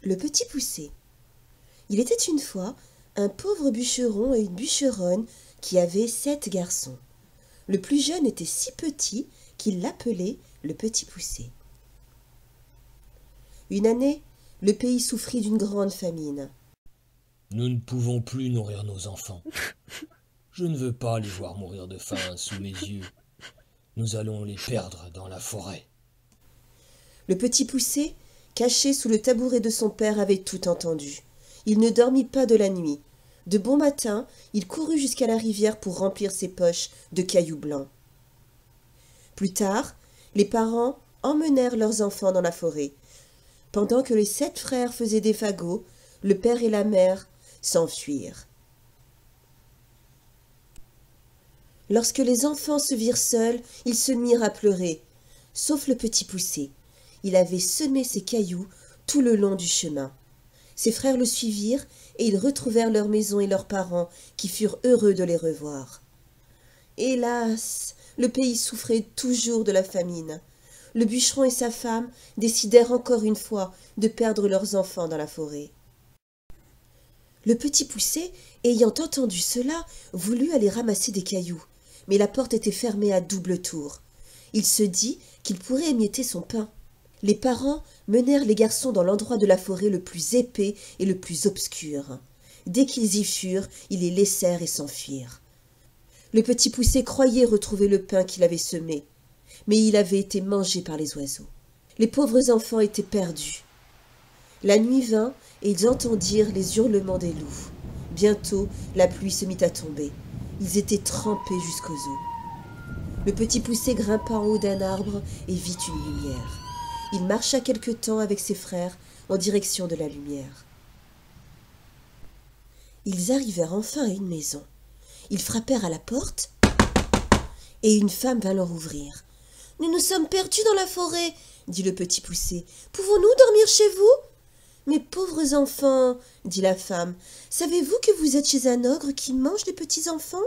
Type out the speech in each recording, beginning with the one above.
Le petit poucet. Il était une fois un pauvre bûcheron et une bûcheronne qui avaient 7 garçons. Le plus jeune était si petit qu'il l'appelait le petit poucet. Une année, le pays souffrit d'une grande famine. Nous ne pouvons plus nourrir nos enfants. Je ne veux pas les voir mourir de faim sous mes yeux. Nous allons les perdre dans la forêt. Le petit poucet, caché sous le tabouret de son père, avait tout entendu. Il ne dormit pas de la nuit. De bon matin, il courut jusqu'à la rivière pour remplir ses poches de cailloux blancs. Plus tard, les parents emmenèrent leurs enfants dans la forêt. Pendant que les 7 frères faisaient des fagots, le père et la mère s'enfuirent. Lorsque les enfants se virent seuls, ils se mirent à pleurer, sauf le petit poucet. Il avait semé ses cailloux tout le long du chemin. Ses frères le suivirent et ils retrouvèrent leur maison et leurs parents qui furent heureux de les revoir. Hélas, le pays souffrait toujours de la famine. Le bûcheron et sa femme décidèrent encore une fois de perdre leurs enfants dans la forêt. Le petit poucet, ayant entendu cela, voulut aller ramasser des cailloux, mais la porte était fermée à double tour. Il se dit qu'il pourrait émietter son pain. Les parents menèrent les garçons dans l'endroit de la forêt le plus épais et le plus obscur. Dès qu'ils y furent, ils les laissèrent et s'enfuirent. Le petit poucet croyait retrouver le pain qu'il avait semé, mais il avait été mangé par les oiseaux. Les pauvres enfants étaient perdus. La nuit vint et ils entendirent les hurlements des loups. Bientôt, la pluie se mit à tomber. Ils étaient trempés jusqu'aux os. Le petit poucet grimpa en haut d'un arbre et vit une lumière. Il marcha quelque temps avec ses frères en direction de la lumière. Ils arrivèrent enfin à une maison. Ils frappèrent à la porte et une femme vint leur ouvrir. « Nous nous sommes perdus dans la forêt, » dit le petit poucet. « Pouvons-nous dormir chez vous ?»« Mes pauvres enfants, » dit la femme, « savez-vous que vous êtes chez un ogre qui mange les petits enfants ?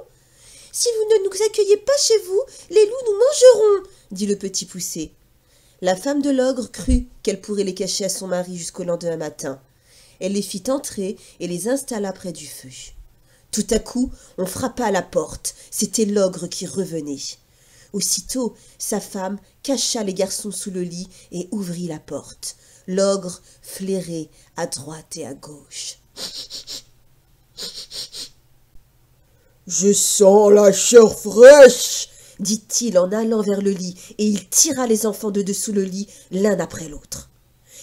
Si vous ne nous accueillez pas chez vous, les loups nous mangeront, » dit le petit poucet. La femme de l'ogre crut qu'elle pourrait les cacher à son mari jusqu'au lendemain matin. Elle les fit entrer et les installa près du feu. Tout à coup, on frappa à la porte. C'était l'ogre qui revenait. Aussitôt, sa femme cacha les garçons sous le lit et ouvrit la porte. L'ogre flairait à droite et à gauche. « Je sens la chair fraîche !» dit-il en allant vers le lit, et il tira les enfants de dessous le lit, l'un après l'autre.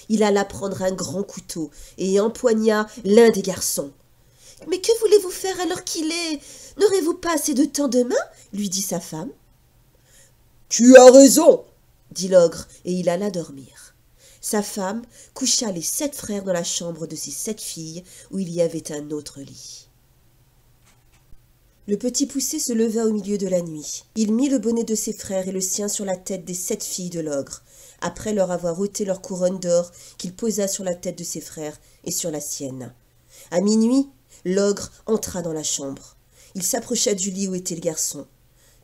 Il alla prendre un grand couteau et empoigna l'un des garçons. « Mais que voulez-vous faire à l'heure qu'il est ? N'aurez-vous pas assez de temps demain ?» lui dit sa femme. « Tu as raison !» dit l'ogre, et il alla dormir. Sa femme coucha les 7 frères dans la chambre de ses 7 filles, où il y avait un autre lit. Le petit poucet se leva au milieu de la nuit. Il mit le bonnet de ses frères et le sien sur la tête des 7 filles de l'ogre, après leur avoir ôté leur couronne d'or qu'il posa sur la tête de ses frères et sur la sienne. À minuit, l'ogre entra dans la chambre. Il s'approcha du lit où était le garçon,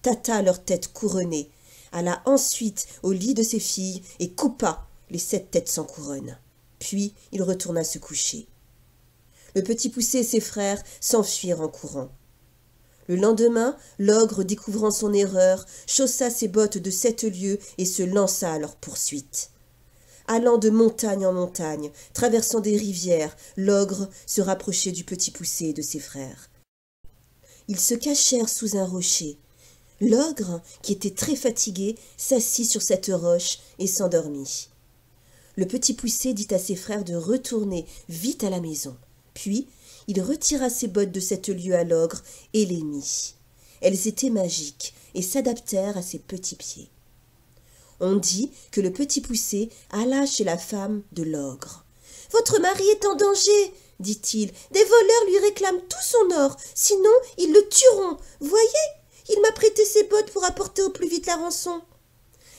tâta leur tête couronnées, alla ensuite au lit de ses filles et coupa les 7 têtes sans couronne. Puis il retourna se coucher. Le petit poucet et ses frères s'enfuirent en courant. Le lendemain, l'ogre, découvrant son erreur, chaussa ses bottes de 7 lieues et se lança à leur poursuite. Allant de montagne en montagne, traversant des rivières, l'ogre se rapprochait du petit poucet et de ses frères. Ils se cachèrent sous un rocher. L'ogre, qui était très fatigué, s'assit sur cette roche et s'endormit. Le petit poucet dit à ses frères de retourner vite à la maison. Puis, il retira ses bottes de 7 lieues à l'ogre et les mit. Elles étaient magiques et s'adaptèrent à ses petits pieds. On dit que le petit poucet alla chez la femme de l'ogre. « Votre mari est en danger, dit-il. Des voleurs lui réclament tout son or, sinon ils le tueront. Voyez, il m'a prêté ses bottes pour apporter au plus vite la rançon. »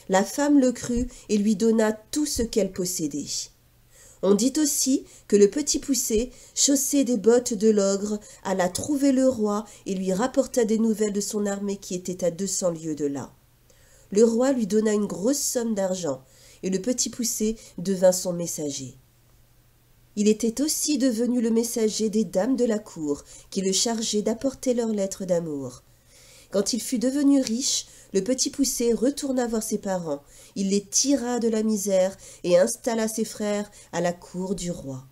La femme le crut et lui donna tout ce qu'elle possédait. On dit aussi que le petit poucet, chaussé des bottes de l'ogre, alla trouver le roi et lui rapporta des nouvelles de son armée qui était à 200 lieues de là. Le roi lui donna une grosse somme d'argent et le petit poucet devint son messager. Il était aussi devenu le messager des dames de la cour, qui le chargeaient d'apporter leurs lettres d'amour. Quand il fut devenu riche, le petit Poucet retourna voir ses parents. Il les tira de la misère et installa ses frères à la cour du roi.